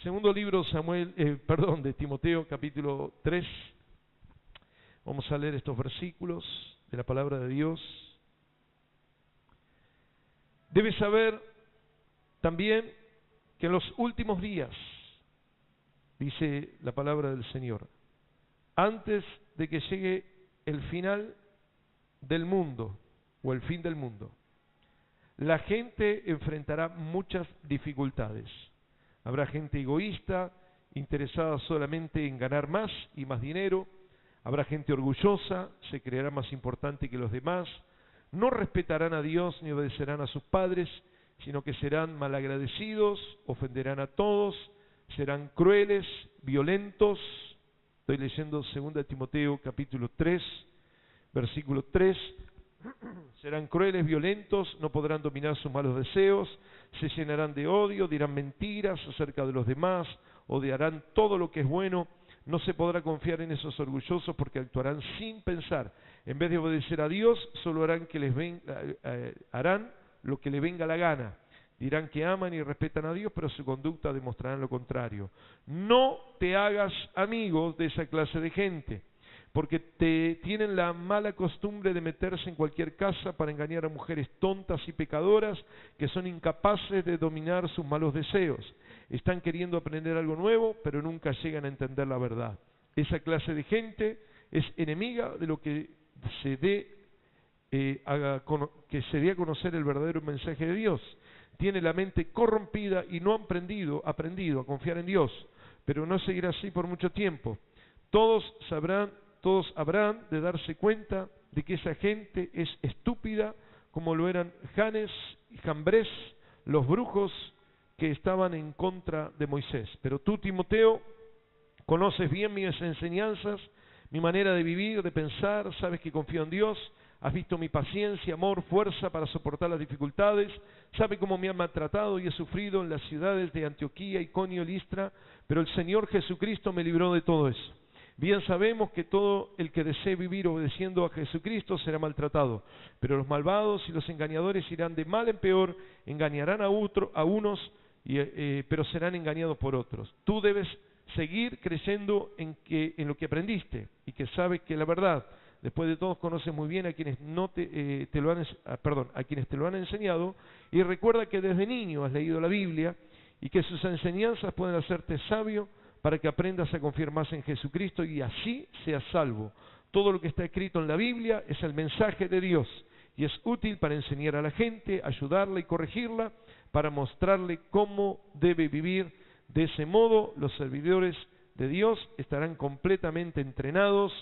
Segundo libro de Timoteo, capítulo 3. Vamos a leer estos versículos de la palabra de Dios. Debes saber también que en los últimos días, dice la palabra del Señor, antes de que llegue el final del mundo o el fin del mundo, la gente enfrentará muchas dificultades. Habrá gente egoísta, interesada solamente en ganar más y más dinero. Habrá gente orgullosa, se creerá más importante que los demás. No respetarán a Dios ni obedecerán a sus padres, sino que serán malagradecidos, ofenderán a todos, serán crueles, violentos. Estoy leyendo 2 Timoteo capítulo 3, versículo 3. Serán crueles, violentos, no podrán dominar sus malos deseos, se llenarán de odio, dirán mentiras acerca de los demás, odiarán todo lo que es bueno. No se podrá confiar en esos orgullosos porque actuarán sin pensar. En vez de obedecer a Dios, solo harán lo que les venga la gana. Dirán que aman y respetan a Dios, pero su conducta demostrará lo contrario. No te hagas amigos de esa clase de gente, porque tienen la mala costumbre de meterse en cualquier casa para engañar a mujeres tontas y pecadoras que son incapaces de dominar sus malos deseos. Están queriendo aprender algo nuevo, pero nunca llegan a entender la verdad. Esa clase de gente es enemiga de lo que se dé a conocer el verdadero mensaje de Dios. Tiene la mente corrompida y no han aprendido a confiar en Dios, pero no seguirá así por mucho tiempo. Todos habrán de darse cuenta de que esa gente es estúpida, como lo eran Janes y Jambres, los brujos que estaban en contra de Moisés. Pero tú, Timoteo, conoces bien mis enseñanzas, mi manera de vivir, de pensar, sabes que confío en Dios, has visto mi paciencia, amor, fuerza para soportar las dificultades, sabes cómo me han maltratado y he sufrido en las ciudades de Antioquía, Iconio, Listra, pero el Señor Jesucristo me libró de todo eso. Bien sabemos que todo el que desee vivir obedeciendo a Jesucristo será maltratado, pero los malvados y los engañadores irán de mal en peor, engañarán a unos, pero serán engañados por otros. Tú debes seguir creyendo en lo que aprendiste y que sabes que la verdad. Después de todo, conoces muy bien a quienes a quienes te lo han enseñado, y recuerda que desde niño has leído la Biblia y que sus enseñanzas pueden hacerte sabio para que aprendas a confiar más en Jesucristo y así seas salvo. Todo lo que está escrito en la Biblia es el mensaje de Dios y es útil para enseñar a la gente, ayudarla y corregirla, para mostrarle cómo debe vivir. De ese modo, los servidores de Dios estarán completamente entrenados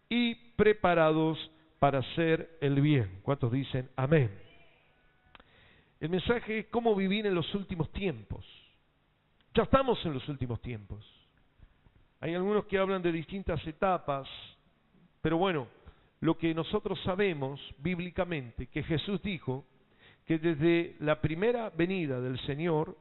y preparados para hacer el bien. ¿Cuántos dicen amén? El mensaje es cómo vivir en los últimos tiempos. Ya estamos en los últimos tiempos. Hay algunos que hablan de distintas etapas, pero bueno, lo que nosotros sabemos bíblicamente, que Jesús dijo que desde la primera venida del Señor,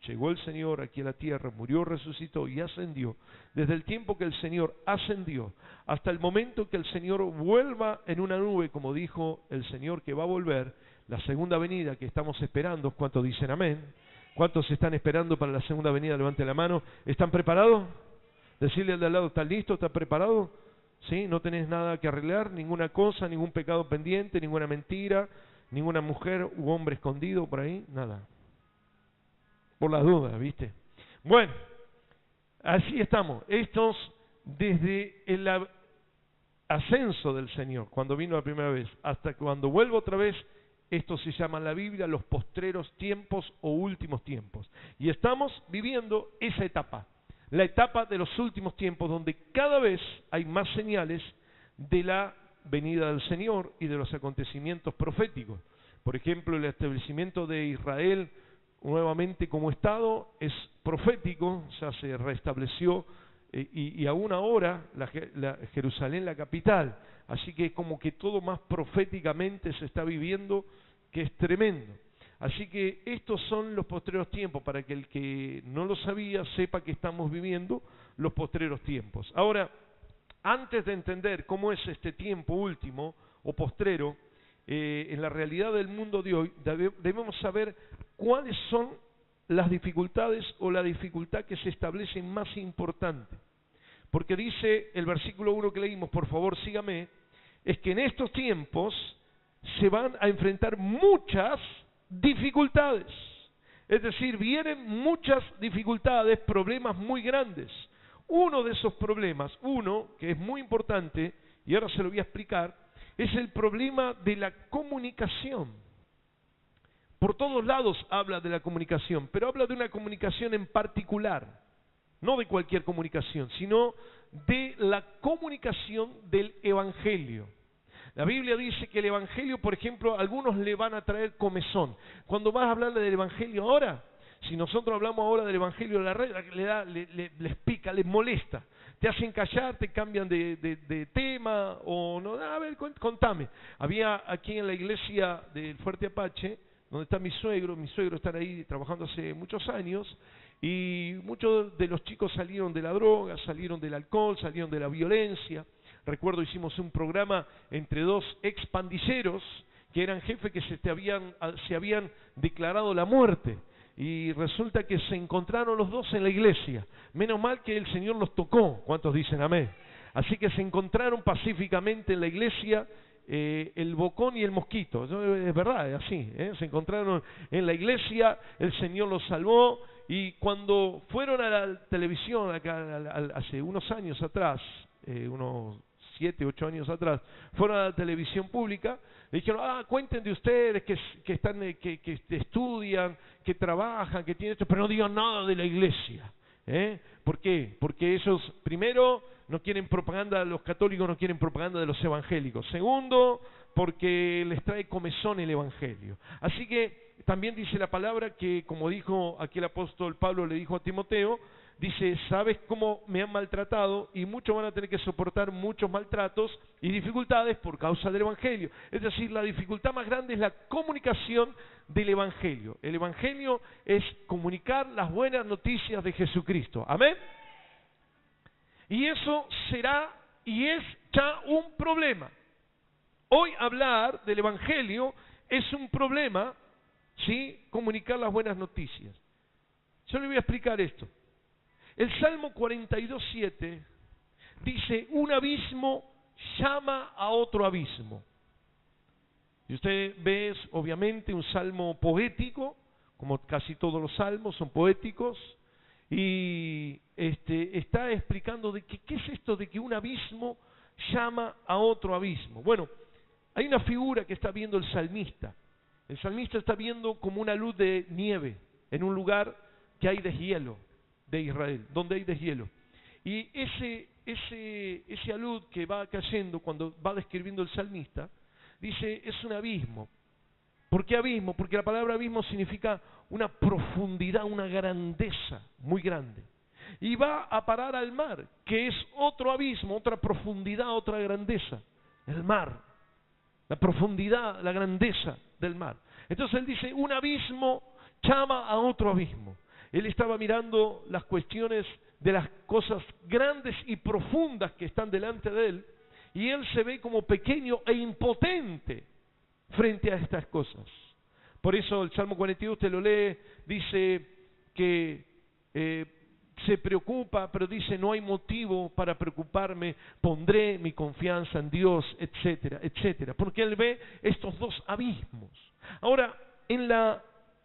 llegó el Señor aquí a la tierra, murió, resucitó y ascendió. Desde el tiempo que el Señor ascendió hasta el momento que el Señor vuelva en una nube, como dijo el Señor que va a volver, la segunda venida que estamos esperando. ¿Cuántos dicen amén? ¿Cuántos están esperando para la segunda venida? Levante la mano. ¿Están preparados? Decirle al de al lado, ¿estás listo? ¿Estás preparado? ¿Sí? ¿No tenés nada que arreglar? ¿Ninguna cosa? ¿Ningún pecado pendiente? ¿Ninguna mentira? ¿Ninguna mujer u hombre escondido por ahí? Nada. Por las dudas, ¿viste? Bueno, así estamos. Estos, desde el ascenso del Señor, cuando vino la primera vez, hasta cuando vuelva otra vez, esto se llama en la Biblia los postreros tiempos o últimos tiempos. Y estamos viviendo esa etapa, la etapa de los últimos tiempos, donde cada vez hay más señales de la venida del Señor y de los acontecimientos proféticos. Por ejemplo, el establecimiento de Israel nuevamente como Estado es profético, ya se restableció y aún ahora la Jerusalén, la capital. Así que es como que todo más proféticamente se está viviendo, que es tremendo. Así que estos son los postreros tiempos, para que el que no lo sabía sepa que estamos viviendo los postreros tiempos. Ahora, antes de entender cómo es este tiempo último o postrero, en la realidad del mundo de hoy, debemos saber cuáles son las dificultades o la dificultad que se establece más importante. Porque dice el versículo 1 que leímos, por favor sígame, es que en estos tiempos se van a enfrentar muchas dificultades. Es decir, vienen muchas dificultades, problemas muy grandes. Uno de esos problemas, uno que es muy importante, y ahora se lo voy a explicar, es el problema de la comunicación. Por todos lados habla de la comunicación, pero habla de una comunicación en particular. No de cualquier comunicación, sino de la comunicación del Evangelio. La Biblia dice que el Evangelio, por ejemplo, a algunos le van a traer comezón. Cuando vas a hablar del Evangelio ahora, si nosotros hablamos ahora del Evangelio de la red, les pica, les molesta. Te hacen callar, te cambian de tema, o no, a ver, contame. Había aquí en la iglesia del Fuerte Apache, donde está mi suegro está ahí trabajando hace muchos años, y muchos de los chicos salieron de la droga, salieron del alcohol, salieron de la violencia. Recuerdo hicimos un programa entre dos expandilleros que eran jefes que se habían declarado la muerte. Y resulta que se encontraron los dos en la iglesia. Menos mal que el Señor los tocó. ¿Cuántos dicen amén? Así que se encontraron pacíficamente en la iglesia el bocón y el mosquito. Es verdad, es así. Se encontraron en la iglesia, el Señor los salvó. Y cuando fueron a la televisión, hace unos años atrás, unos 7, 8 años atrás, fueron a la televisión pública, le dijeron, cuenten de ustedes que estudian, que trabajan, que tienen esto, pero no digan nada de la iglesia. ¿Por qué? Porque ellos, primero, no quieren propaganda, los católicos no quieren propaganda de los evangélicos. Segundo, porque les trae comezón el evangelio. Así que también dice la palabra que, como dijo aquí el apóstol Pablo, le dijo a Timoteo, dice, sabes cómo me han maltratado y muchos van a tener que soportar muchos maltratos y dificultades por causa del evangelio. Es decir, la dificultad más grande es la comunicación del evangelio. El evangelio es comunicar las buenas noticias de Jesucristo. ¿Amén? Y eso será y es ya un problema. Hoy hablar del evangelio es un problema, ¿sí? Comunicar las buenas noticias. Yo le voy a explicar esto. El Salmo 42:7 dice, un abismo llama a otro abismo. Y usted ve, obviamente, un salmo poético, como casi todos los salmos son poéticos, y está explicando de qué es esto de que un abismo llama a otro abismo. Bueno, hay una figura que está viendo el salmista. El salmista está viendo como una luz de nieve en un lugar que hay deshielo de Israel, donde hay deshielo. Y esa luz que va cayendo cuando va describiendo el salmista, dice, es un abismo. ¿Por qué abismo? Porque la palabra abismo significa una profundidad, una grandeza muy grande. Y va a parar al mar, que es otro abismo, otra profundidad, otra grandeza. El mar, la profundidad, la grandeza del mar. Entonces él dice, un abismo llama a otro abismo. Él estaba mirando las cuestiones de las cosas grandes y profundas que están delante de él, y él se ve como pequeño e impotente frente a estas cosas. Por eso el Salmo 42, usted lo lee, dice que se preocupa, pero dice, no hay motivo para preocuparme, pondré mi confianza en Dios, etcétera, etcétera. Porque él ve estos dos abismos. Ahora,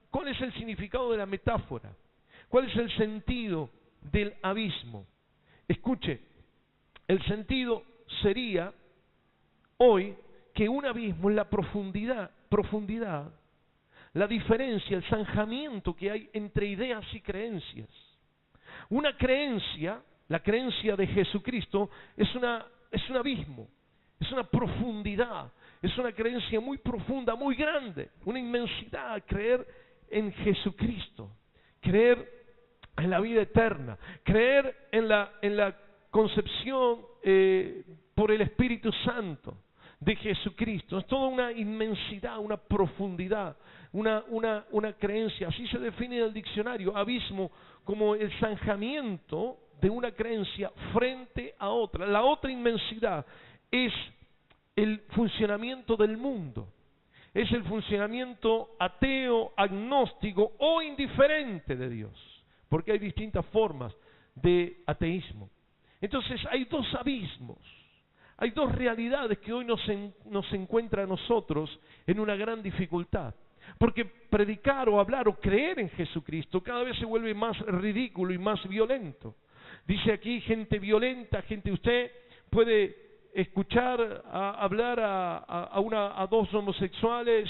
¿cuál es el significado de la metáfora? ¿Cuál es el sentido del abismo? Escuche, el sentido sería hoy que un abismo es la profundidad, la diferencia, el zanjamiento que hay entre ideas y creencias. Una creencia, la creencia de Jesucristo, es un abismo, es una profundidad, es una creencia muy profunda, muy grande, una inmensidad, creer en Jesucristo, creer en la vida eterna, creer en la concepción por el Espíritu Santo de Jesucristo. Es toda una inmensidad, una profundidad, una creencia. Así se define en el diccionario, abismo, como el zanjamiento de una creencia frente a otra. La otra inmensidad es el funcionamiento del mundo. es el funcionamiento ateo, agnóstico o indiferente de Dios, porque hay distintas formas de ateísmo. Entonces hay dos abismos, hay dos realidades que hoy nos encuentra a nosotros en una gran dificultad. Porque predicar o hablar o creer en Jesucristo cada vez se vuelve más ridículo y más violento. Dice aquí gente violenta, usted puede escuchar hablar a dos homosexuales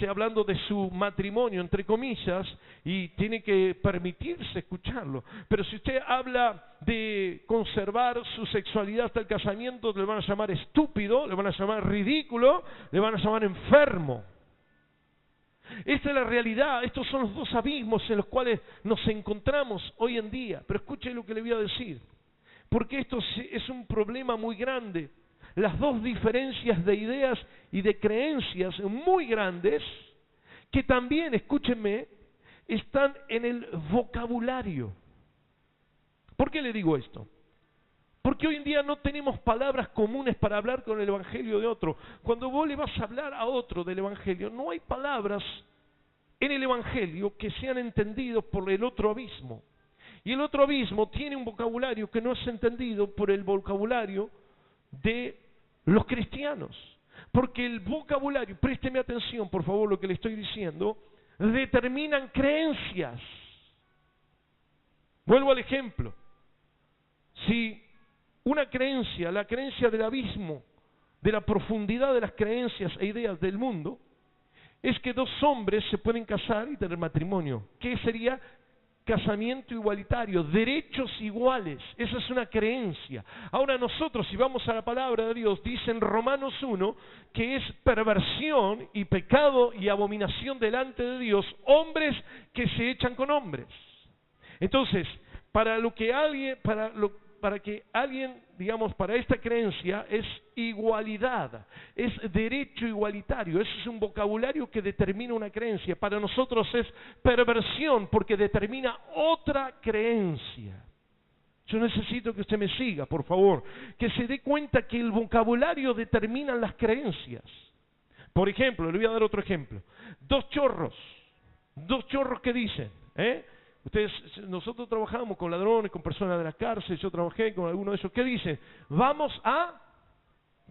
hablando de su matrimonio, entre comillas, y tiene que permitirse escucharlo. Pero si usted habla de conservar su sexualidad hasta el casamiento, le van a llamar estúpido, le van a llamar ridículo, le van a llamar enfermo. Esta es la realidad, estos son los dos abismos en los cuales nos encontramos hoy en día. Pero escuche lo que le voy a decir, porque esto es un problema muy grande. Las dos diferencias de ideas y de creencias muy grandes, que también, escúchenme, están en el vocabulario. ¿Por qué le digo esto? Porque hoy en día no tenemos palabras comunes para hablar con el evangelio de otro. Cuando vos le vas a hablar a otro del evangelio, no hay palabras en el evangelio que sean entendidos por el otro abismo. Y el otro abismo tiene un vocabulario que no es entendido por el vocabulario de los cristianos. Porque el vocabulario, présteme atención por favor lo que le estoy diciendo, determinan creencias. Vuelvo al ejemplo. Si una creencia, la creencia del abismo, de la profundidad de las creencias e ideas del mundo, es que dos hombres se pueden casar y tener matrimonio. ¿Qué sería? Casamiento igualitario, derechos iguales. Esa es una creencia. Ahora nosotros, si vamos a la palabra de Dios, dice en Romanos 1 que es perversión y pecado y abominación delante de Dios hombres que se echan con hombres. Entonces, para que alguien, digamos, para esta creencia es igualdad, es derecho igualitario. Ese es un vocabulario que determina una creencia. Para nosotros es perversión porque determina otra creencia. Yo necesito que usted me siga, por favor, que se dé cuenta que el vocabulario determina las creencias. Por ejemplo, le voy a dar otro ejemplo. Dos chorros que dicen, nosotros trabajamos con ladrones, con personas de la cárcel, yo trabajé con alguno de esos. ¿Qué dicen?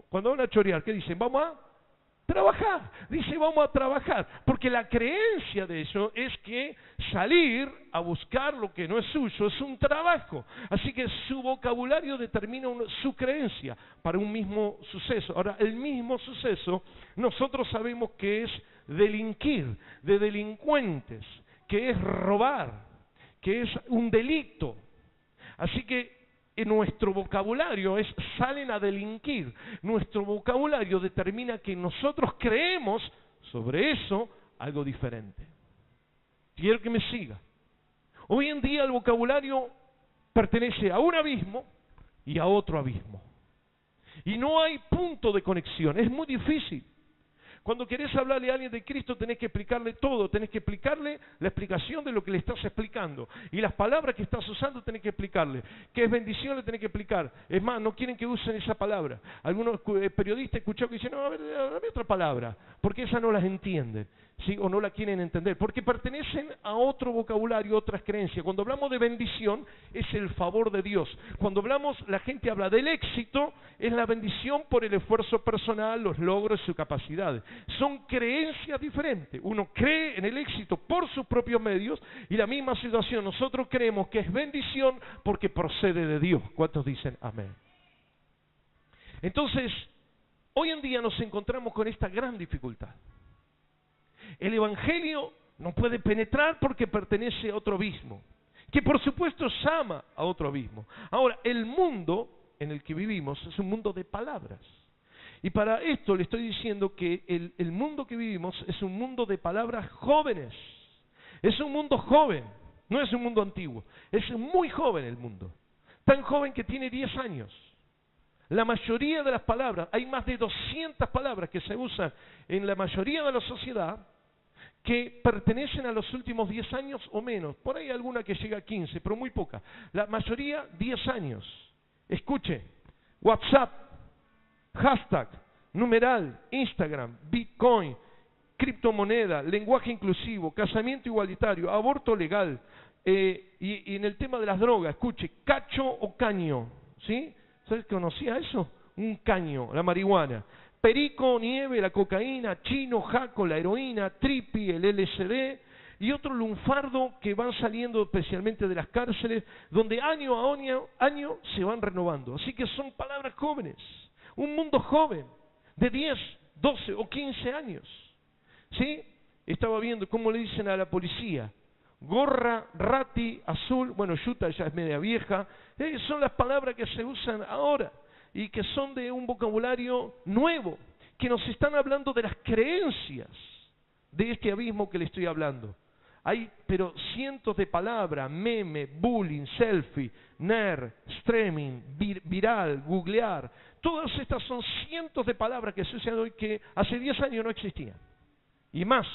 Cuando van a chorear, ¿qué dicen? Vamos a trabajar. Dice, vamos a trabajar. Porque la creencia de eso es que salir a buscar lo que no es suyo es un trabajo. Así que su vocabulario determina su creencia para un mismo suceso. Ahora, el mismo suceso, nosotros sabemos que es delinquir, de delincuentes, que es robar, que es un delito. Así que en nuestro vocabulario salen a delinquir. Nuestro vocabulario determina que nosotros creemos sobre eso algo diferente. Quiero que me siga. Hoy en día el vocabulario pertenece a un abismo y a otro abismo. Y no hay punto de conexión, es muy difícil. Cuando querés hablarle a alguien de Cristo tenés que explicarle todo, tenés que explicarle la explicación de lo que le estás explicando. Y las palabras que estás usando tenés que explicarle. ¿Qué es bendición? Le tenés que explicar. Es más, no quieren que usen esa palabra. Algunos periodistas escucharon que dicen, no, a ver, dame otra palabra, porque esa no las entienden, ¿sí? O no la quieren entender, porque pertenecen a otro vocabulario, otras creencias. Cuando hablamos de bendición, es el favor de Dios. Cuando la gente habla del éxito, es la bendición por el esfuerzo personal, los logros y sus capacidades. Son creencias diferentes. Uno cree en el éxito por sus propios medios y la misma situación. Nosotros creemos que es bendición porque procede de Dios. ¿Cuántos dicen amén? Entonces, hoy en día nos encontramos con esta gran dificultad. El evangelio no puede penetrar porque pertenece a otro abismo, que por supuesto llama a otro abismo. Ahora, el mundo en el que vivimos es un mundo de palabras. Y para esto le estoy diciendo que el mundo que vivimos es un mundo de palabras jóvenes. Es un mundo joven, no es un mundo antiguo. Es muy joven el mundo. Tan joven que tiene 10 años. La mayoría de las palabras, hay más de 200 palabras que se usan en la mayoría de la sociedad que pertenecen a los últimos 10 años o menos. Por ahí alguna que llega a 15, pero muy poca. La mayoría 10 años. Escuche, WhatsApp, hashtag, numeral, Instagram, Bitcoin, criptomoneda, lenguaje inclusivo, casamiento igualitario, aborto legal, y en el tema de las drogas, escuche, cacho o caño, ¿sí? ¿Sabes? ¿Conocía eso? Un caño, la marihuana. Perico, nieve, la cocaína, chino, jaco, la heroína, tripi, el LSD y otro lunfardo que van saliendo especialmente de las cárceles, donde año a año se van renovando. Así que son palabras jóvenes, un mundo joven, de 10, 12 o 15 años. ¿Sí? Estaba viendo cómo le dicen a la policía, gorra, rati, azul, bueno, yuta ya es media vieja, son las palabras que se usan ahora y que son de un vocabulario nuevo, que nos están hablando de las creencias de este abismo que le estoy hablando. Hay, pero cientos de palabras, meme, bullying, selfie, nerd, streaming, viral, googlear, todas estas son cientos de palabras que se usan hoy que hace 10 años no existían. Y más,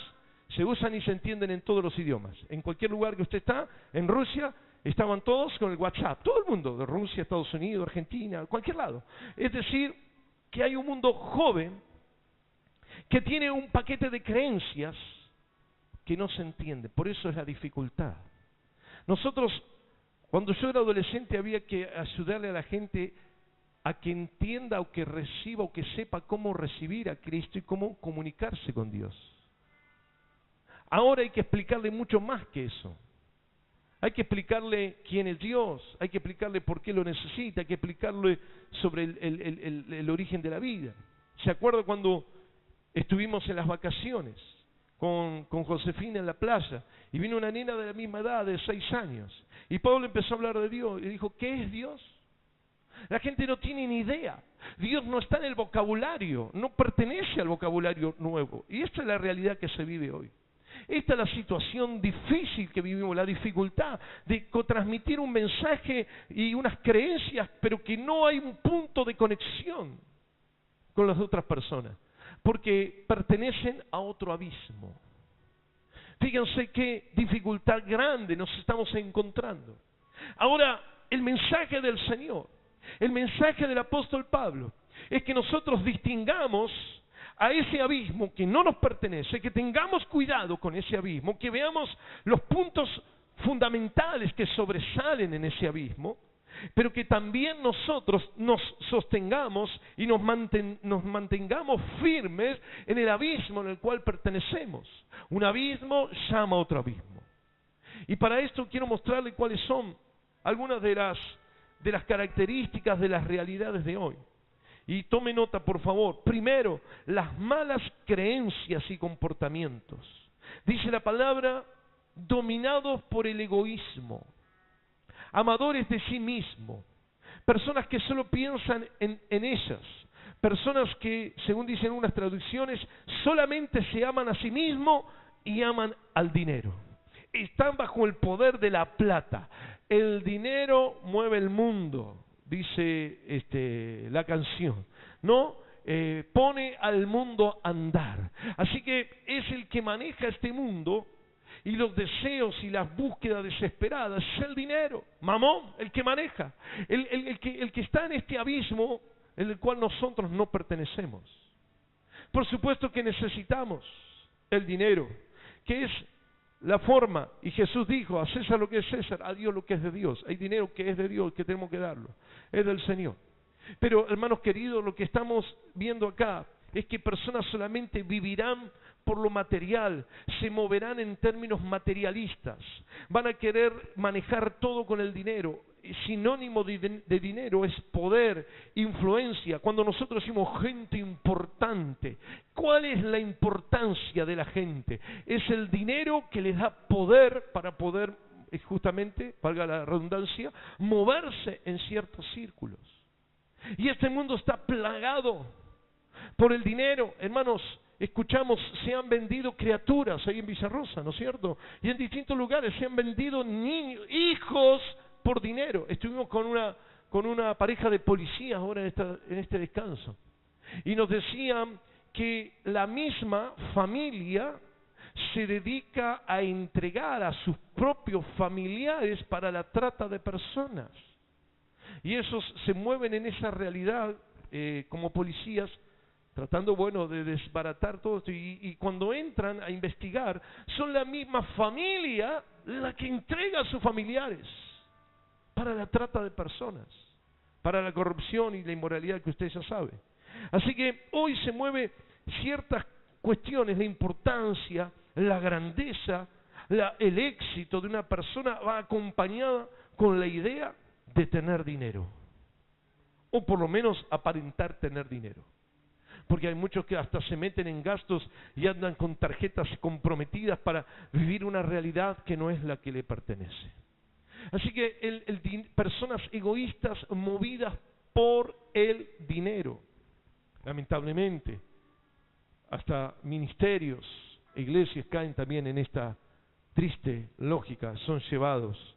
se usan y se entienden en todos los idiomas. En cualquier lugar que usted está, en Rusia, estaban todos con el WhatsApp. Todo el mundo, de Rusia, Estados Unidos, Argentina, cualquier lado. Es decir, que hay un mundo joven que tiene un paquete de creencias que no se entiende. Por eso es la dificultad. Nosotros, cuando yo era adolescente, había que ayudarle a la gente a que entienda o que reciba o que sepa cómo recibir a Cristo y cómo comunicarse con Dios. Ahora hay que explicarle mucho más que eso. Hay que explicarle quién es Dios, hay que explicarle por qué lo necesita, hay que explicarle sobre el origen de la vida. ¿Se acuerda cuando estuvimos en las vacaciones con Josefina en la playa y vino una nena de la misma edad, de 6 años, y Pablo empezó a hablar de Dios y dijo, ¿qué es Dios? La gente no tiene ni idea. Dios no está en el vocabulario, no pertenece al vocabulario nuevo. Y esta es la realidad que se vive hoy. Esta es la situación difícil que vivimos, la dificultad de transmitir un mensaje y unas creencias, pero que no hay un punto de conexión con las otras personas, porque pertenecen a otro abismo. Fíjense qué dificultad grande nos estamos encontrando. Ahora, el mensaje del Señor, el mensaje del apóstol Pablo, es que nosotros distingamos a ese abismo que no nos pertenece, que tengamos cuidado con ese abismo, que veamos los puntos fundamentales que sobresalen en ese abismo, pero que también nosotros nos sostengamos y nos mantengamos firmes en el abismo en el cual pertenecemos. Un abismo llama a otro abismo. Y para esto quiero mostrarle cuáles son algunas de las características de las realidades de hoy. Y tome nota, por favor. Primero, las malas creencias y comportamientos. Dice la palabra, dominados por el egoísmo, amadores de sí mismo, personas que solo piensan en ellas, personas que, según dicen unas traducciones, solamente se aman a sí mismo y aman al dinero. Están bajo el poder de la plata. El dinero mueve el mundo, dice la canción, ¿no? Pone al mundo a andar. Así que es el que maneja este mundo y los deseos y las búsquedas desesperadas, es el dinero, Mamón, el que maneja, el que está en este abismo en el cual nosotros no pertenecemos. Por supuesto que necesitamos el dinero, que es la forma, y Jesús dijo, a César lo que es César, a Dios lo que es de Dios. Hay dinero que es de Dios, que tenemos que darlo, es del Señor. Pero, hermanos queridos, lo que estamos viendo acá es que personas solamente vivirán por lo material, se moverán en términos materialistas, van a querer manejar todo con el dinero. Sinónimo de dinero es poder, influencia. Cuando nosotros decimos gente importante, ¿cuál es la importancia de la gente? Es el dinero que les da poder para poder, justamente, valga la redundancia, moverse en ciertos círculos. Y este mundo está plagado por el dinero. Hermanos, escuchamos, se han vendido criaturas ahí en Villarrosa, ¿no es cierto? Y en distintos lugares se han vendido niños, hijos, por dinero. Estuvimos con una pareja de policías ahora en este descanso. Y nos decían que la misma familia se dedica a entregar a sus propios familiares para la trata de personas. Y esos se mueven en esa realidad como policías tratando, bueno, de desbaratar todo esto. Y cuando entran a investigar, son la misma familia la que entrega a sus familiares para la trata de personas, para la corrupción y la inmoralidad que usted ya sabe. Así que hoy se mueve ciertas cuestiones de importancia, la grandeza, el éxito de una persona va acompañada con la idea de tener dinero, o por lo menos aparentar tener dinero. Porque hay muchos que hasta se meten en gastos y andan con tarjetas comprometidas para vivir una realidad que no es la que le pertenece. Así que personas egoístas movidas por el dinero, lamentablemente, hasta ministerios, iglesias caen también en esta triste lógica, son llevados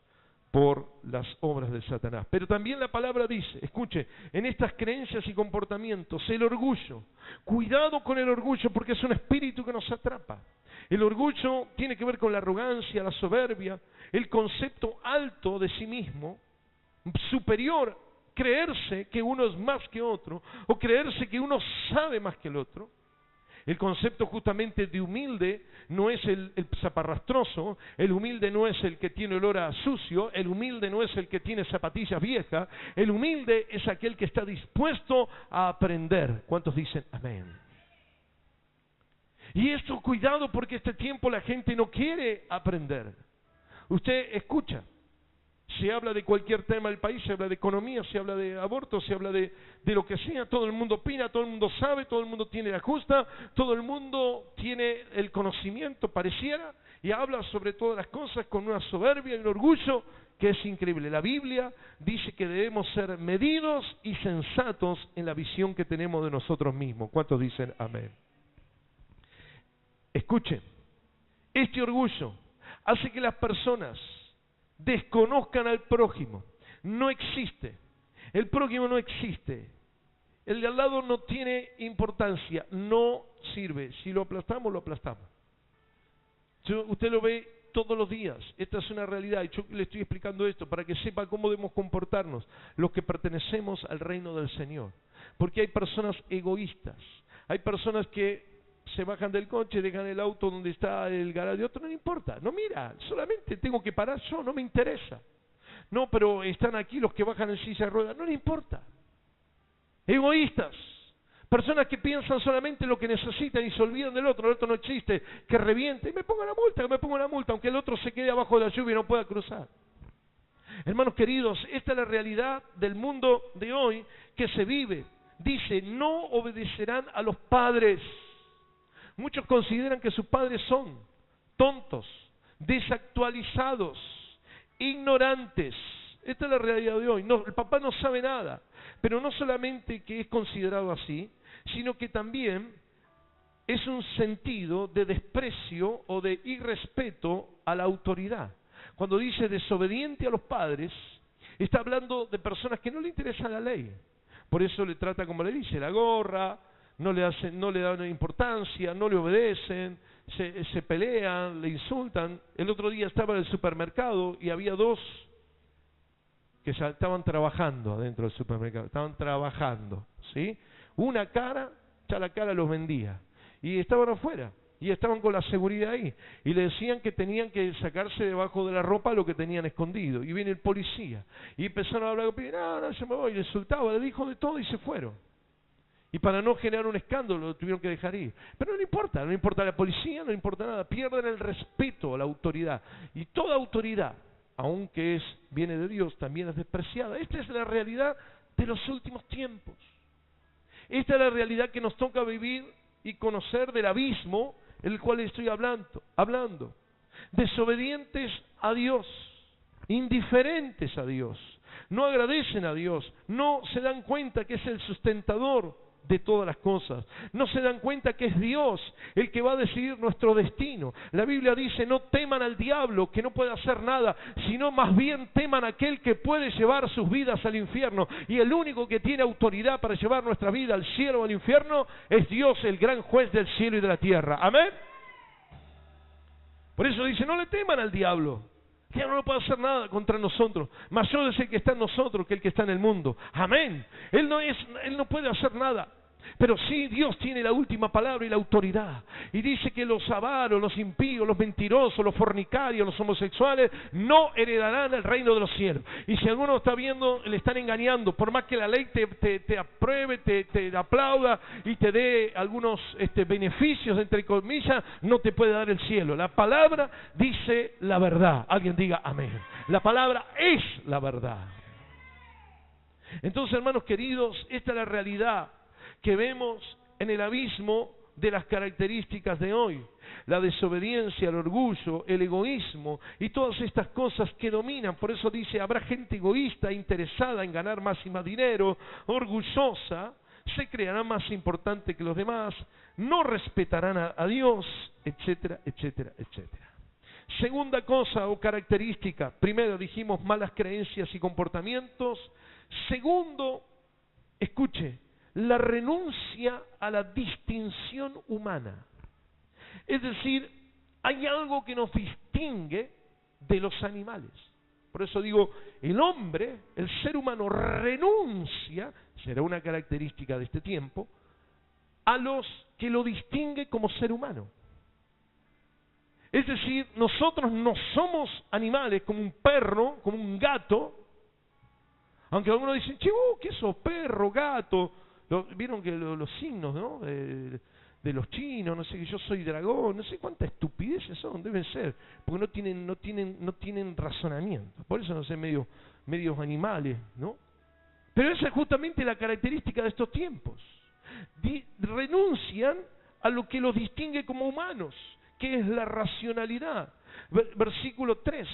por las obras de Satanás. Pero también la palabra dice, escuche, en estas creencias y comportamientos, el orgullo, cuidado con el orgullo porque es un espíritu que nos atrapa. El orgullo tiene que ver con la arrogancia, la soberbia, el concepto alto de sí mismo, superior, creerse que uno es más que otro, o creerse que uno sabe más que el otro. El concepto justamente de humilde no es el zaparrastroso, el humilde no es el que tiene olor a sucio, el humilde no es el que tiene zapatillas viejas, el humilde es aquel que está dispuesto a aprender. ¿Cuántos dicen amén? Y esto, cuidado, porque este tiempo la gente no quiere aprender. Usted escucha, se habla de cualquier tema del país, se habla de economía, se habla de aborto, se habla de lo que sea, todo el mundo opina, todo el mundo sabe, todo el mundo tiene la justa, todo el mundo tiene el conocimiento, pareciera, y habla sobre todas las cosas con una soberbia y un orgullo que es increíble. La Biblia dice que debemos ser medidos y sensatos en la visión que tenemos de nosotros mismos. ¿Cuántos dicen amén? Escuchen, este orgullo hace que las personas desconozcan al prójimo. No existe. El prójimo no existe. El de al lado no tiene importancia, no sirve. Si lo aplastamos, lo aplastamos. Usted lo ve todos los días. Esta es una realidad y yo le estoy explicando esto para que sepa cómo debemos comportarnos los que pertenecemos al reino del Señor. Porque hay personas egoístas, hay personas que se bajan del coche, dejan el auto donde está el garaje de otro, no le importa, no mira, solamente tengo que parar yo, no me interesa. No, pero están aquí los que bajan en silla de ruedas, no le importa. Egoístas, personas que piensan solamente en lo que necesitan y se olvidan del otro, el otro no existe, que reviente, me pongo la multa, que me pongo la multa, aunque el otro se quede abajo de la lluvia y no pueda cruzar. Hermanos queridos, esta es la realidad del mundo de hoy que se vive. Dice, no obedecerán a los padres. Muchos consideran que sus padres son tontos, desactualizados, ignorantes. Esta es la realidad de hoy. No, el papá no sabe nada. Pero no solamente que es considerado así, sino que también es un sentido de desprecio o de irrespeto a la autoridad. Cuando dice desobediente a los padres, está hablando de personas que no le interesa la ley. Por eso le trata como le dice, la gorra, no le dan importancia, no le obedecen, se pelean, le insultan. El otro día estaba en el supermercado y había dos que ya estaban trabajando adentro del supermercado, estaban trabajando, ¿sí? Una cara, ya la cara los vendía, y estaban afuera, y estaban con la seguridad ahí, y le decían que tenían que sacarse debajo de la ropa lo que tenían escondido, y viene el policía, y empezaron a hablar, no, yo me voy, le insultaba, le dijo de todo y se fueron. Y para no generar un escándalo lo tuvieron que dejar ir. Pero no le importa la policía, no le importa nada. Pierden el respeto a la autoridad. Y toda autoridad, aunque viene de Dios, también es despreciada. Esta es la realidad de los últimos tiempos. Esta es la realidad que nos toca vivir y conocer del abismo en el cual estoy hablando. Desobedientes a Dios, indiferentes a Dios, no agradecen a Dios, no se dan cuenta que es el sustentador de todas las cosas. No se dan cuenta que es Dios el que va a decidir nuestro destino. La Biblia dice, no teman al diablo que no puede hacer nada, sino más bien teman a aquel que puede llevar sus vidas al infierno. Y el único que tiene autoridad para llevar nuestra vida al cielo o al infierno es Dios, el gran juez del cielo y de la tierra. Amén. Por eso dice, no le teman al diablo. El diablo no puede hacer nada contra nosotros. Mayor es el que está en nosotros que el que está en el mundo. Amén. Él no puede hacer nada. Pero sí, Dios tiene la última palabra y la autoridad. Y dice que los avaros, los impíos, los mentirosos, los fornicarios, los homosexuales, no heredarán el reino de los cielos. Y si alguno está viendo, le están engañando, por más que la ley te apruebe, te aplauda y te dé algunos beneficios, entre comillas, no te puede dar el cielo. La palabra dice la verdad. Alguien diga amén. La palabra es la verdad. Entonces, hermanos queridos, esta es la realidad que vemos en el abismo de las características de hoy. La desobediencia, el orgullo, el egoísmo y todas estas cosas que dominan. Por eso dice, habrá gente egoísta, interesada en ganar más y más dinero, orgullosa, se creará más importante que los demás, no respetarán a Dios, etcétera, etcétera, etcétera. Segunda cosa o característica, primero dijimos malas creencias y comportamientos. Segundo, escuche, la renuncia a la distinción humana. Es decir, hay algo que nos distingue de los animales. Por eso digo, el hombre, el ser humano renuncia, será una característica de este tiempo, a los que lo distingue como ser humano. Es decir, nosotros no somos animales como un perro, como un gato, aunque algunos dicen, che, ¿qué sos? Perro, gato. Vieron que los signos, ¿no? De los chinos, no sé, que yo soy dragón, no sé cuántas estupideces son, deben ser, porque no tienen razonamiento. Por eso no sé, medios animales, ¿no? Pero esa es justamente la característica de estos tiempos. Renuncian a lo que los distingue como humanos, que es la racionalidad. Versículo 3.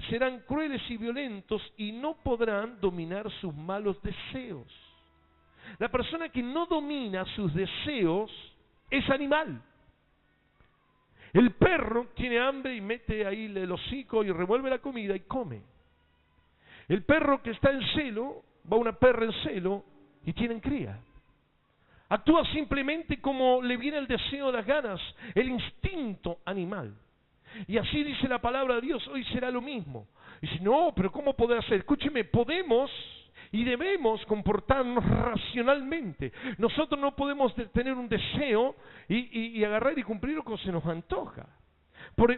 Serán crueles y violentos y no podrán dominar sus malos deseos. La persona que no domina sus deseos es animal. El perro tiene hambre y mete ahí el hocico y revuelve la comida y come. El perro que está en celo, va una perra en celo y tienen cría. Actúa simplemente como le viene el deseo, las ganas, el instinto animal. Y así dice la palabra de Dios, hoy será lo mismo. Y dice, no, pero ¿cómo poder hacer? Escúcheme, podemos y debemos comportarnos racionalmente. Nosotros no podemos tener un deseo y agarrar y cumplir lo que se nos antoja.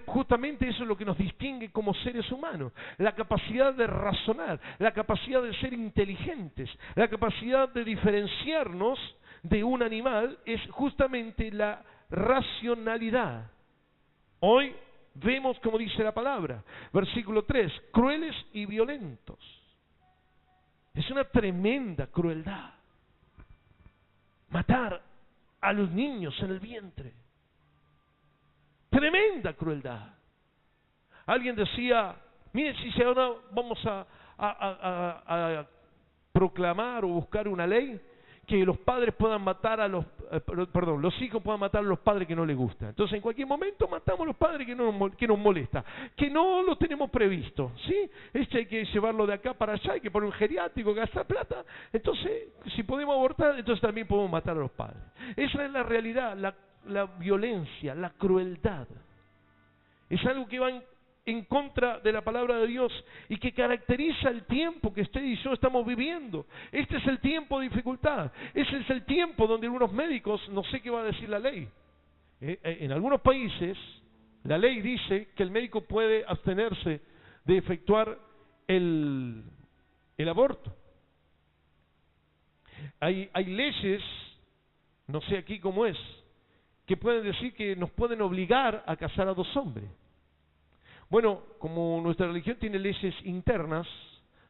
Justamente eso es lo que nos distingue como seres humanos. La capacidad de razonar, la capacidad de ser inteligentes, la capacidad de diferenciarnos de un animal es justamente la racionalidad. Hoy vemos como dice la palabra, versículo 3, crueles y violentos. Es una tremenda crueldad. Matar a los niños en el vientre. Tremenda crueldad. Alguien decía, mire, si ahora vamos a proclamar o buscar una ley que los padres puedan matar a los hijos puedan matar a los padres que no les gusta. Entonces en cualquier momento matamos a los padres que nos molesta, que no lo tenemos previsto, ¿sí? Hay que llevarlo de acá para allá, hay que poner un geriátrico, gastar plata. Entonces, si podemos abortar, entonces también podemos matar a los padres. Esa es la realidad, la violencia, la crueldad. Es algo que va en contra de la palabra de Dios y que caracteriza el tiempo que usted y yo estamos viviendo. Este es el tiempo de dificultad. Ese es el tiempo donde algunos médicos, no sé qué va a decir la ley. En algunos países, la ley dice que el médico puede abstenerse de efectuar el aborto. Hay leyes, no sé aquí cómo es, que pueden decir que nos pueden obligar a casar a 2 hombres. Bueno, como nuestra religión tiene leyes internas,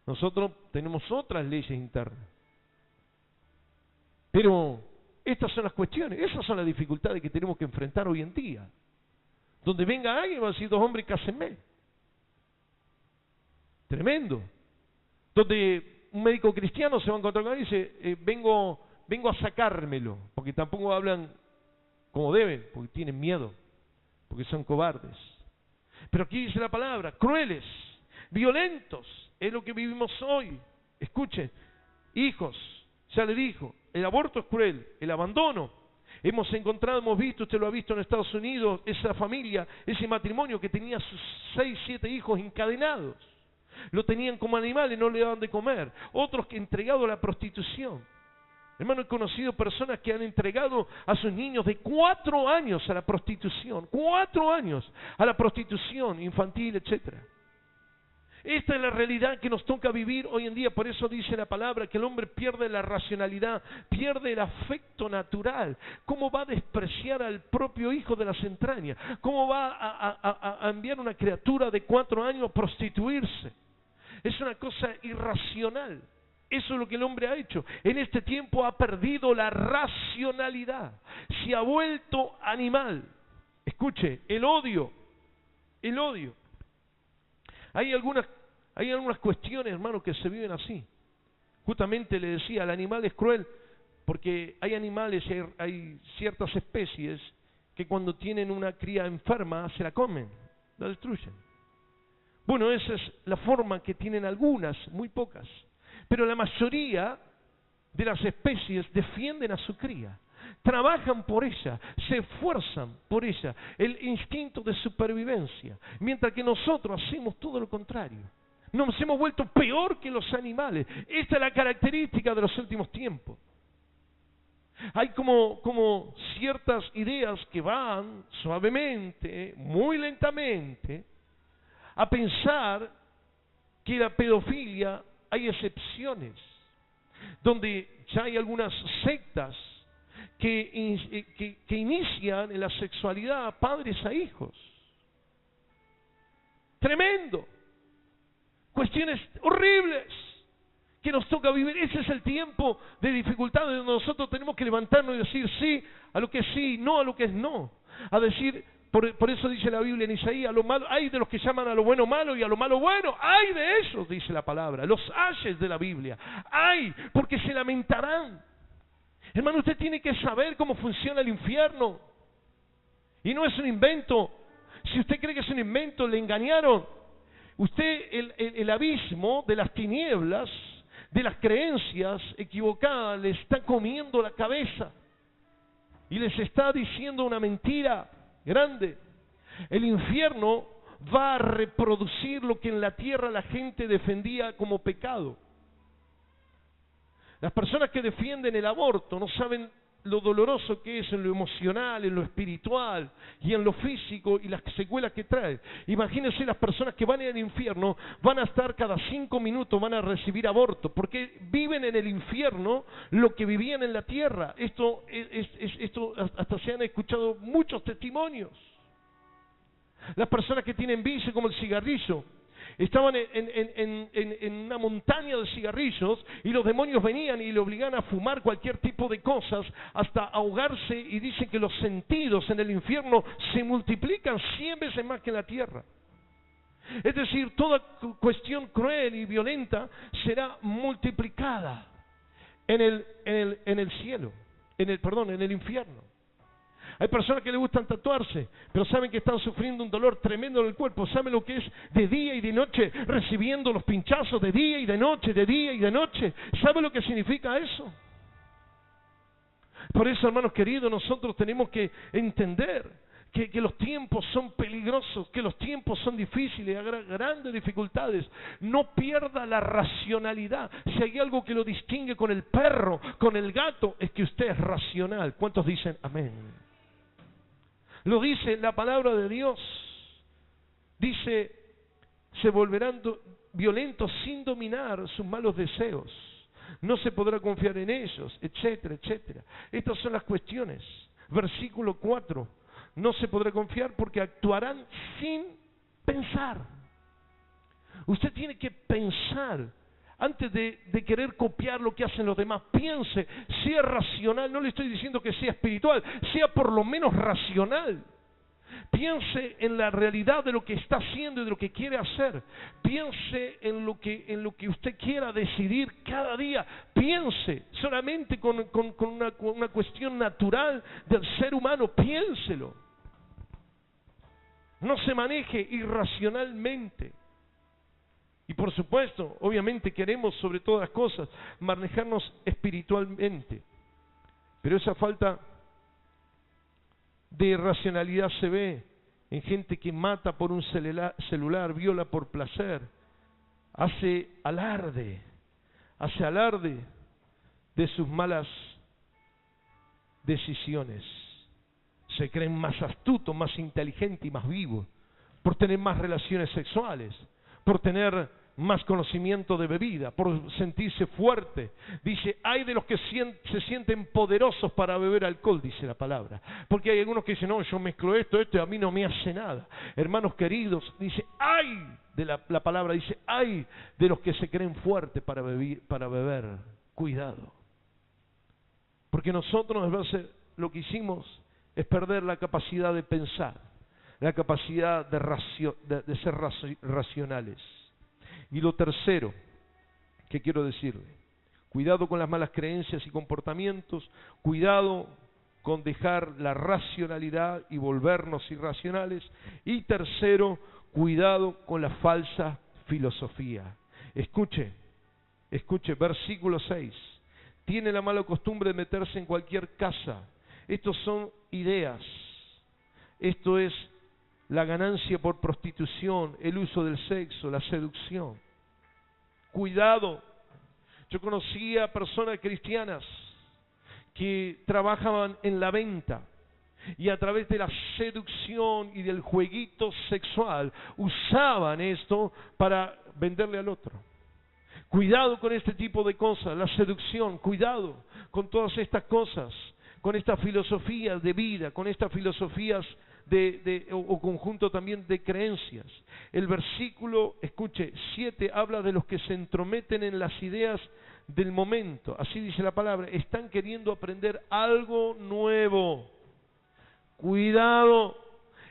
nosotros tenemos otras leyes internas. Pero estas son las cuestiones, esas son las dificultades que tenemos que enfrentar hoy en día. Donde venga alguien y va a decir 2 hombres, cásenme. Tremendo. Donde un médico cristiano se va a encontrar con él y dice, vengo a sacármelo, porque tampoco hablan como deben, porque tienen miedo, porque son cobardes. Pero aquí dice la palabra, crueles, violentos, es lo que vivimos hoy. Escuchen, hijos, ya le dijo, el aborto es cruel, el abandono. Hemos visto, usted lo ha visto en Estados Unidos, esa familia, ese matrimonio que tenía sus 6, 7 hijos encadenados. Lo tenían como animales, no le daban de comer. Otros que entregados a la prostitución. Hermano, he conocido personas que han entregado a sus niños de 4 años a la prostitución, 4 años a la prostitución infantil, etcétera. Esta es la realidad que nos toca vivir hoy en día. Por eso dice la palabra que el hombre pierde la racionalidad, pierde el afecto natural. ¿Cómo va a despreciar al propio hijo de las entrañas? ¿Cómo va a enviar una criatura de 4 años a prostituirse? Es una cosa irracional. Eso es lo que el hombre ha hecho. En este tiempo ha perdido la racionalidad. Se ha vuelto animal. Escuche, el odio. El odio. Hay algunas cuestiones, hermano, que se viven así. Justamente le decía, el animal es cruel porque hay animales, hay ciertas especies que cuando tienen una cría enferma se la comen, la destruyen. Bueno, esa es la forma que tienen algunas, muy pocas. Pero la mayoría de las especies defienden a su cría. Trabajan por ella, se esfuerzan por ella, el instinto de supervivencia, mientras que nosotros hacemos todo lo contrario. Nos hemos vuelto peor que los animales. Esta es la característica de los últimos tiempos. Hay como ciertas ideas que van suavemente, muy lentamente, a pensar que la pedofilia hay excepciones, donde ya hay algunas sectas que inician en la sexualidad a padres a hijos. Tremendo. Cuestiones horribles que nos toca vivir. Ese es el tiempo de dificultad donde nosotros tenemos que levantarnos y decir sí a lo que es sí, no a lo que es no. A decir, por eso dice la Biblia en Isaías, a lo malo, hay de los que llaman a lo bueno malo y a lo malo bueno. Hay de esos, dice la palabra, los ayes de la Biblia. Hay, porque se lamentarán. Hermano, usted tiene que saber cómo funciona el infierno. Y no es un invento. Si usted cree que es un invento, le engañaron. Usted, el abismo de las tinieblas, de las creencias equivocadas, le está comiendo la cabeza. Y les está diciendo una mentira grande. El infierno va a reproducir lo que en la tierra la gente defendía como pecado. Las personas que defienden el aborto no saben lo doloroso que es en lo emocional, en lo espiritual y en lo físico y las secuelas que trae. Imagínense las personas que van al infierno, van a estar cada 5 minutos, van a recibir aborto, porque viven en el infierno lo que vivían en la tierra. Esto hasta se han escuchado muchos testimonios. Las personas que tienen vicio como el cigarrillo, estaban en una montaña de cigarrillos y los demonios venían y le obligaban a fumar cualquier tipo de cosas hasta ahogarse, y dicen que los sentidos en el infierno se multiplican 100 veces más que en la tierra. Es decir, toda cuestión cruel y violenta será multiplicada en el cielo, en el infierno. Hay personas que les gustan tatuarse, pero saben que están sufriendo un dolor tremendo en el cuerpo. Saben lo que es de día y de noche, recibiendo los pinchazos de día y de noche, de día y de noche. ¿Saben lo que significa eso? Por eso, hermanos queridos, nosotros tenemos que entender que los tiempos son peligrosos, que los tiempos son difíciles, hay grandes dificultades. No pierda la racionalidad. Si hay algo que lo distingue con el perro, con el gato, es que usted es racional. ¿Cuántos dicen amén? Lo dice la palabra de Dios. Dice, se volverán violentos sin dominar sus malos deseos. No se podrá confiar en ellos, etcétera, etcétera. Estas son las cuestiones. Versículo 4. No se podrá confiar porque actuarán sin pensar. Usted tiene que pensar antes de querer copiar lo que hacen los demás. Piense, sea racional. No le estoy diciendo que sea espiritual, sea por lo menos racional. Piense en la realidad de lo que está haciendo y de lo que quiere hacer. Piense en lo que usted quiera decidir cada día. Piense solamente con una cuestión natural del ser humano. Piénselo. No se maneje irracionalmente. Y por supuesto, obviamente queremos sobre todas las cosas manejarnos espiritualmente. Pero esa falta de racionalidad se ve en gente que mata por un celular, viola por placer, hace alarde de sus malas decisiones. Se creen más astutos, más inteligentes y más vivos, por tener más relaciones sexuales, por tener más conocimiento de bebida, por sentirse fuerte. Dice, hay de los que se sienten poderosos para beber alcohol, dice la palabra. Porque hay algunos que dicen, no, yo mezclo esto y a mí no me hace nada. Hermanos queridos, dice, hay de la palabra, dice, hay de los que se creen fuertes para beber. Cuidado. Porque nosotros, a veces, lo que hicimos es perder la capacidad de pensar, la capacidad de ser racionales. Y lo tercero que quiero decirle, cuidado con las malas creencias y comportamientos, cuidado con dejar la racionalidad y volvernos irracionales. Y tercero, cuidado con la falsa filosofía. Escuche, versículo 6. Tiene la mala costumbre de meterse en cualquier casa. Estos son ideas. Esto es la ganancia por prostitución, el uso del sexo, la seducción. Cuidado. Yo conocía personas cristianas que trabajaban en la venta y a través de la seducción y del jueguito sexual usaban esto para venderle al otro. Cuidado con este tipo de cosas, la seducción, cuidado con todas estas cosas, con estas filosofías de vida, con estas filosofías o conjunto también de creencias. El versículo, escuche, 7 habla de los que se entrometen en las ideas del momento. Así dice la palabra, están queriendo aprender algo nuevo. Cuidado.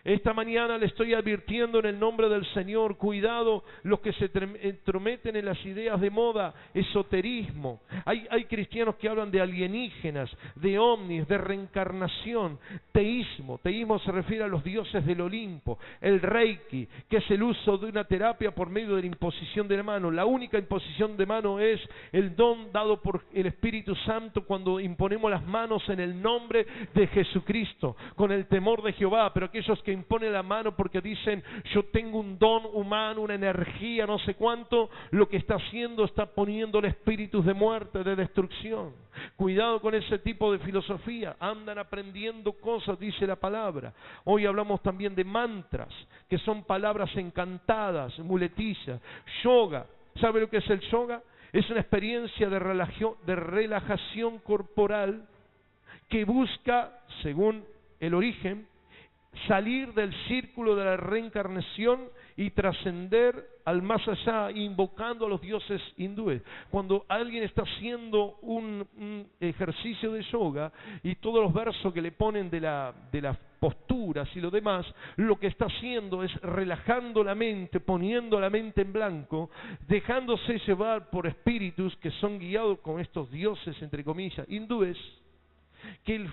Esta mañana le estoy advirtiendo en el nombre del Señor, cuidado los que se entrometen en las ideas de moda, esoterismo. Hay cristianos que hablan de alienígenas, de ovnis, de reencarnación, teísmo. Teísmo se refiere a los dioses del Olimpo, el Reiki, que es el uso de una terapia por medio de la imposición de la mano. La única imposición de mano es el don dado por el Espíritu Santo cuando imponemos las manos en el nombre de Jesucristo, con el temor de Jehová. Pero aquellos que imponen la mano porque dicen, yo tengo un don humano, una energía, no sé cuánto, lo que está haciendo, está poniéndole espíritus de muerte, de destrucción. Cuidado con ese tipo de filosofía. Andan aprendiendo cosas, dice la palabra. Hoy hablamos también de mantras, que son palabras encantadas, muletillas. Yoga. ¿Sabe lo que es el yoga? Es una experiencia de relajación corporal que busca, según el origen, salir del círculo de la reencarnación y trascender al más allá, invocando a los dioses hindúes. Cuando alguien está haciendo un ejercicio de yoga y todos los versos que le ponen de las posturas y lo demás, lo que está haciendo es relajando la mente, poniendo la mente en blanco, dejándose llevar por espíritus que son guiados con estos dioses, entre comillas, hindúes, que el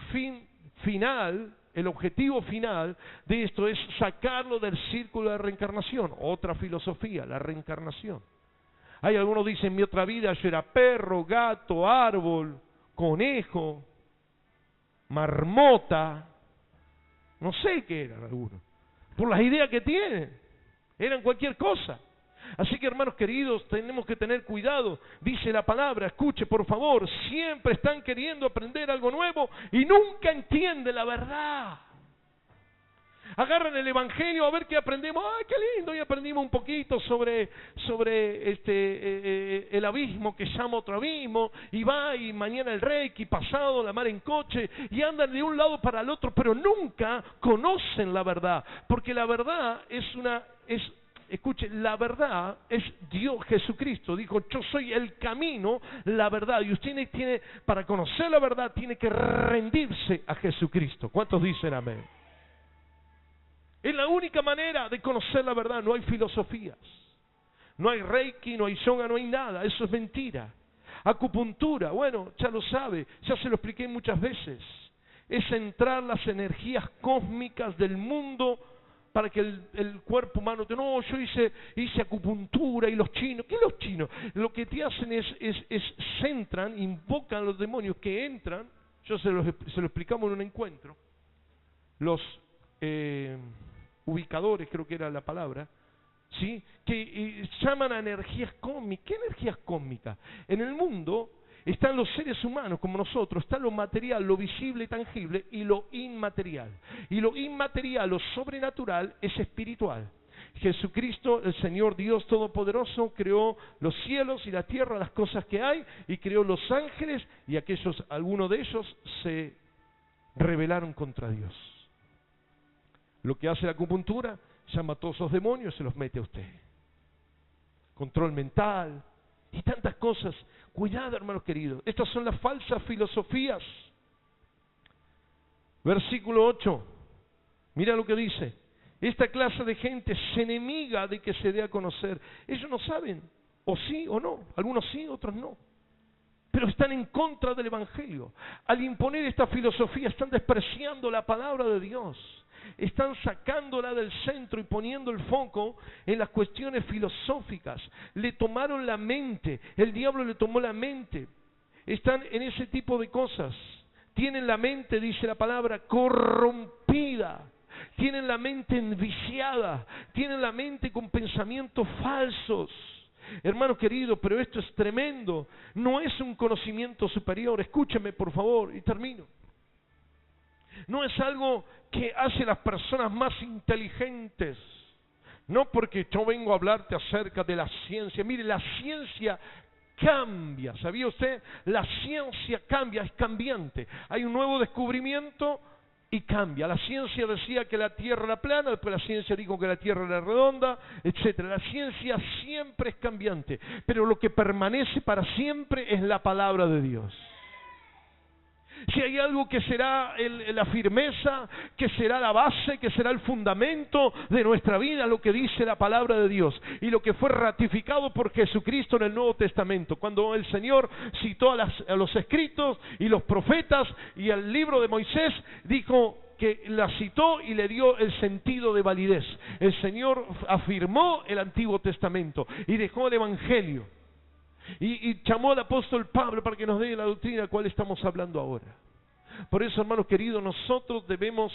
objetivo final de esto es sacarlo del círculo de reencarnación. Otra filosofía, la reencarnación. Hay algunos que dicen, en mi otra vida yo era perro, gato, árbol, conejo, marmota, no sé qué eran algunos. Por las ideas que tienen, eran cualquier cosa. Así que, hermanos queridos, tenemos que tener cuidado. Dice la palabra, escuche por favor, siempre están queriendo aprender algo nuevo y nunca entienden la verdad. Agarran el evangelio a ver qué aprendemos. ¡Ay, qué lindo! Y aprendimos un poquito sobre el abismo que llama otro abismo. Y va, y mañana el Reiki, pasado la mar en coche. Y andan de un lado para el otro, pero nunca conocen la verdad. Porque la verdad escuche, la verdad es Dios Jesucristo. Dijo, yo soy el camino, la verdad. Y usted tiene, para conocer la verdad, tiene que rendirse a Jesucristo. ¿Cuántos dicen amén? Es la única manera de conocer la verdad. No hay filosofías, no hay Reiki, no hay yoga, no hay nada. Eso es mentira. Acupuntura, bueno, ya lo sabe, ya se lo expliqué muchas veces. Es centrar las energías cósmicas del mundo para que el cuerpo humano no, yo hice acupuntura. Y los chinos, ¿qué los chinos? Lo que te hacen es centran, invocan a los demonios que entran. Yo se lo explicamos en un encuentro. Los ubicadores, creo que era la palabra, ¿sí? Que llaman a energías cósmicas. ¿Qué energías cósmicas? En el mundo Están los seres humanos como nosotros, está lo material, lo visible y tangible, y lo inmaterial. Y lo inmaterial, lo sobrenatural, es espiritual. Jesucristo, el Señor Dios Todopoderoso, creó los cielos y la tierra, las cosas que hay, y creó los ángeles, y algunos de ellos se rebelaron contra Dios. Lo que hace la acupuntura, llama a todos esos demonios y se los mete a usted. Control mental y tantas cosas. Cuidado, hermanos queridos, estas son las falsas filosofías. Versículo 8, mira lo que dice: esta clase de gente es enemiga de que se dé a conocer. Ellos no saben, o sí o no, algunos sí, otros no, pero están en contra del Evangelio. Al imponer esta filosofía están despreciando la palabra de Dios, están sacándola del centro y poniendo el foco en las cuestiones filosóficas. Le tomaron la mente, el diablo le tomó la mente, están en ese tipo de cosas. Tienen la mente, dice la palabra, corrompida, tienen la mente enviciada, tienen la mente con pensamientos falsos. Hermanos queridos, pero esto es tremendo, no es un conocimiento superior. Escúchame por favor y termino. No es algo que hace a las personas más inteligentes, no porque yo vengo a hablarte acerca de la ciencia. Mire, la ciencia cambia, ¿sabía usted? La ciencia cambia, es cambiante. Hay un nuevo descubrimiento y cambia. La ciencia decía que la Tierra era plana, después la ciencia dijo que la Tierra era redonda, etcétera. La ciencia siempre es cambiante, pero lo que permanece para siempre es la palabra de Dios. Si hay algo que será la firmeza, que será la base, que será el fundamento de nuestra vida, lo que dice la palabra de Dios y lo que fue ratificado por Jesucristo en el Nuevo Testamento. Cuando el Señor citó a los escritos y los profetas y al libro de Moisés, dijo que la citó y le dio el sentido de validez. El Señor afirmó el Antiguo Testamento y dejó el Evangelio. Y llamó al apóstol Pablo para que nos dé la doctrina de la cual estamos hablando ahora. Por eso, hermanos queridos, nosotros debemos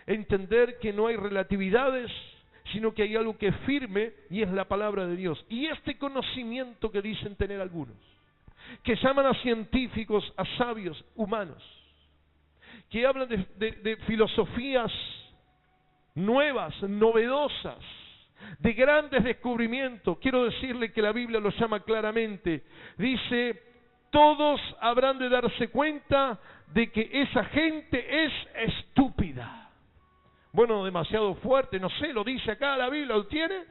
entender que no hay relatividades, sino que hay algo que es firme y es la palabra de Dios. Y este conocimiento que dicen tener algunos, que llaman a científicos, a sabios humanos, que hablan de filosofías nuevas, novedosas, de grandes descubrimientos. Quiero decirle que la Biblia lo llama claramente. Dice: todos habrán de darse cuenta de que esa gente es estúpida. Bueno, demasiado fuerte, no sé, lo dice acá la Biblia, ¿lo tiene?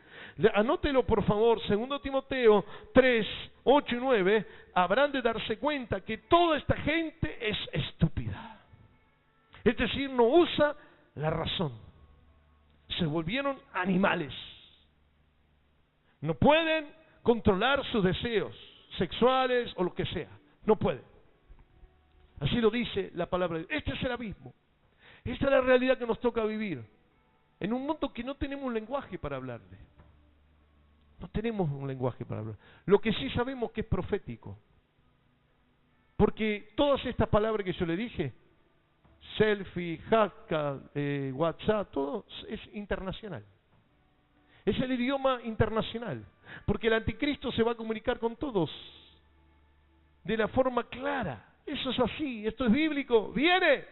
Anótelo por favor, 2 Timoteo 3, 8 y 9, habrán de darse cuenta que toda esta gente es estúpida. Es decir, no usa la razón. Se volvieron animales. No pueden controlar sus deseos sexuales o lo que sea. No pueden. Así lo dice la palabra de Dios. Este es el abismo. Esta es la realidad que nos toca vivir. En un mundo que no tenemos un lenguaje para hablarle. No tenemos un lenguaje para hablar. Lo que sí sabemos que es profético. Porque todas estas palabras que yo le dije, selfie, hashtag, WhatsApp, todo es internacional. Es el idioma internacional, porque el anticristo se va a comunicar con todos de la forma clara. Eso es así, esto es bíblico, viene,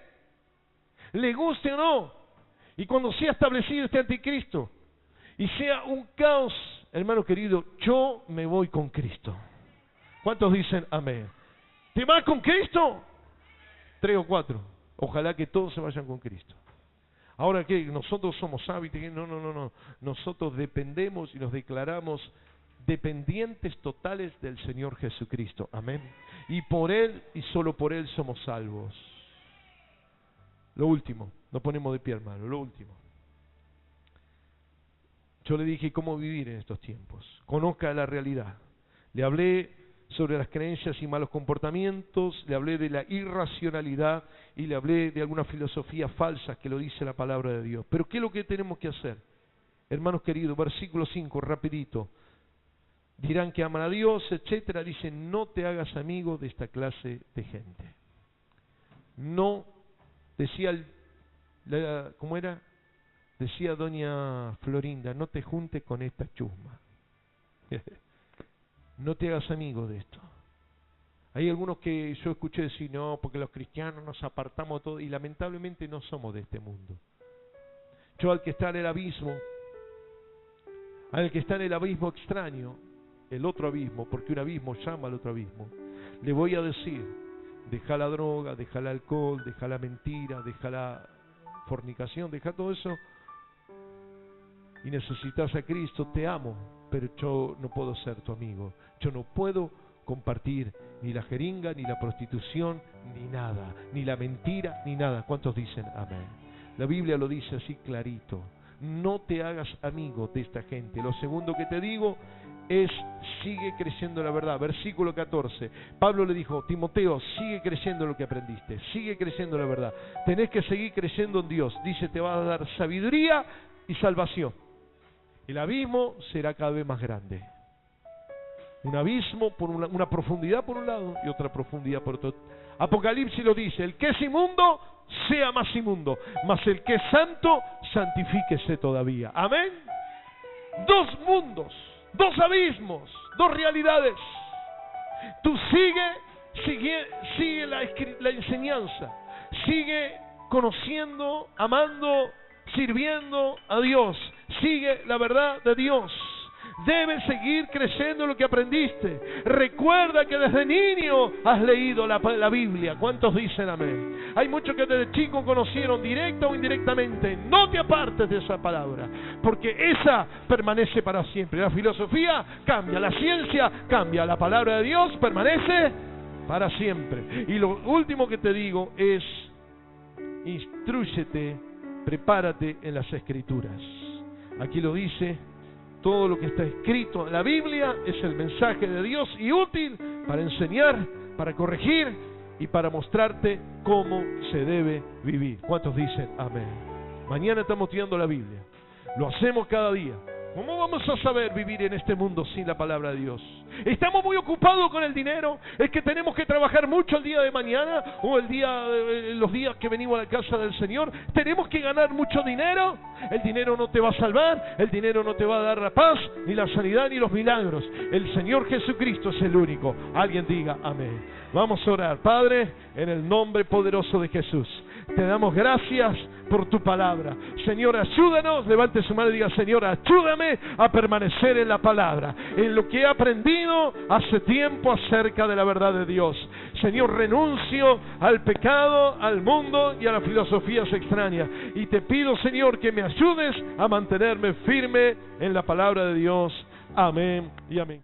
le guste o no. Y cuando sea establecido este anticristo y sea un caos, hermano querido, yo me voy con Cristo. ¿Cuántos dicen amén? ¿Te vas con Cristo? 3 o 4. Ojalá que todos se vayan con Cristo. Ahora que nosotros somos sabios, no. Nosotros dependemos y nos declaramos dependientes totales del Señor Jesucristo. Amén. Y por Él y solo por Él somos salvos. Lo último, nos ponemos de pie, hermano, lo último. Yo le dije cómo vivir en estos tiempos. Conozca la realidad. Le hablé sobre las creencias y malos comportamientos, le hablé de la irracionalidad y le hablé de algunas filosofías falsas que lo dice la palabra de Dios. Pero ¿qué es lo que tenemos que hacer? Hermanos queridos, versículo 5, rapidito. Dirán que aman a Dios, etcétera. Dicen: no te hagas amigo de esta clase de gente. No, decía, ¿cómo era? Decía doña Florinda: no te juntes con esta chusma. No te hagas amigo de esto. Hay algunos que yo escuché decir, no, porque los cristianos nos apartamos de todo, y lamentablemente no somos de este mundo. Yo al que está en el abismo, al que está en el abismo extraño, el otro abismo, porque un abismo llama al otro abismo, le voy a decir, deja la droga, deja el alcohol, deja la mentira, deja la fornicación, deja todo eso, y necesitas a Cristo, te amo, pero yo no puedo ser tu amigo, yo no puedo compartir ni la jeringa, ni la prostitución, ni nada, ni la mentira, ni nada. ¿Cuántos dicen amén? La Biblia lo dice así clarito, no te hagas amigo de esta gente. Lo segundo que te digo es, sigue creciendo en la verdad. Versículo 14, Pablo le dijo, Timoteo, sigue creciendo en lo que aprendiste, sigue creciendo en la verdad, tenés que seguir creciendo en Dios. Dice, te va a dar sabiduría y salvación. El abismo será cada vez más grande. Un abismo, por una profundidad por un lado y otra profundidad por otro. Apocalipsis lo dice, el que es inmundo, sea más inmundo, mas el que es santo, santifíquese todavía. Amén. Dos mundos, dos abismos, dos realidades. Tú sigue la enseñanza, sigue conociendo, amando, sirviendo a Dios, sigue la verdad de Dios. Debes seguir creciendo en lo que aprendiste. Recuerda que desde niño has leído la Biblia. ¿Cuántos dicen amén? Hay muchos que desde chico conocieron directa o indirectamente. No te apartes de esa palabra, porque esa permanece para siempre. La filosofía cambia, la ciencia cambia, la palabra de Dios permanece para siempre. Y lo último que te digo es, instrúyete, prepárate en las Escrituras. Aquí lo dice. Todo lo que está escrito en la Biblia es el mensaje de Dios y útil para enseñar, para corregir y para mostrarte cómo se debe vivir. ¿Cuántos dicen amén? Mañana estamos estudiando la Biblia. Lo hacemos cada día. ¿Cómo vamos a saber vivir en este mundo sin la palabra de Dios? ¿Estamos muy ocupados con el dinero? ¿Es que tenemos que trabajar mucho el día de mañana? ¿O los días que venimos a la casa del Señor? ¿Tenemos que ganar mucho dinero? El dinero no te va a salvar, el dinero no te va a dar la paz, ni la sanidad, ni los milagros. El Señor Jesucristo es el único. Alguien diga amén. Vamos a orar. Padre, en el nombre poderoso de Jesús, te damos gracias por tu palabra. Señor, ayúdanos. Levante su mano y diga, Señor, ayúdame a permanecer en la palabra, en lo que he aprendido hace tiempo acerca de la verdad de Dios. Señor, renuncio al pecado, al mundo y a las filosofías extrañas. Y te pido, Señor, que me ayudes a mantenerme firme en la palabra de Dios. Amén y amén.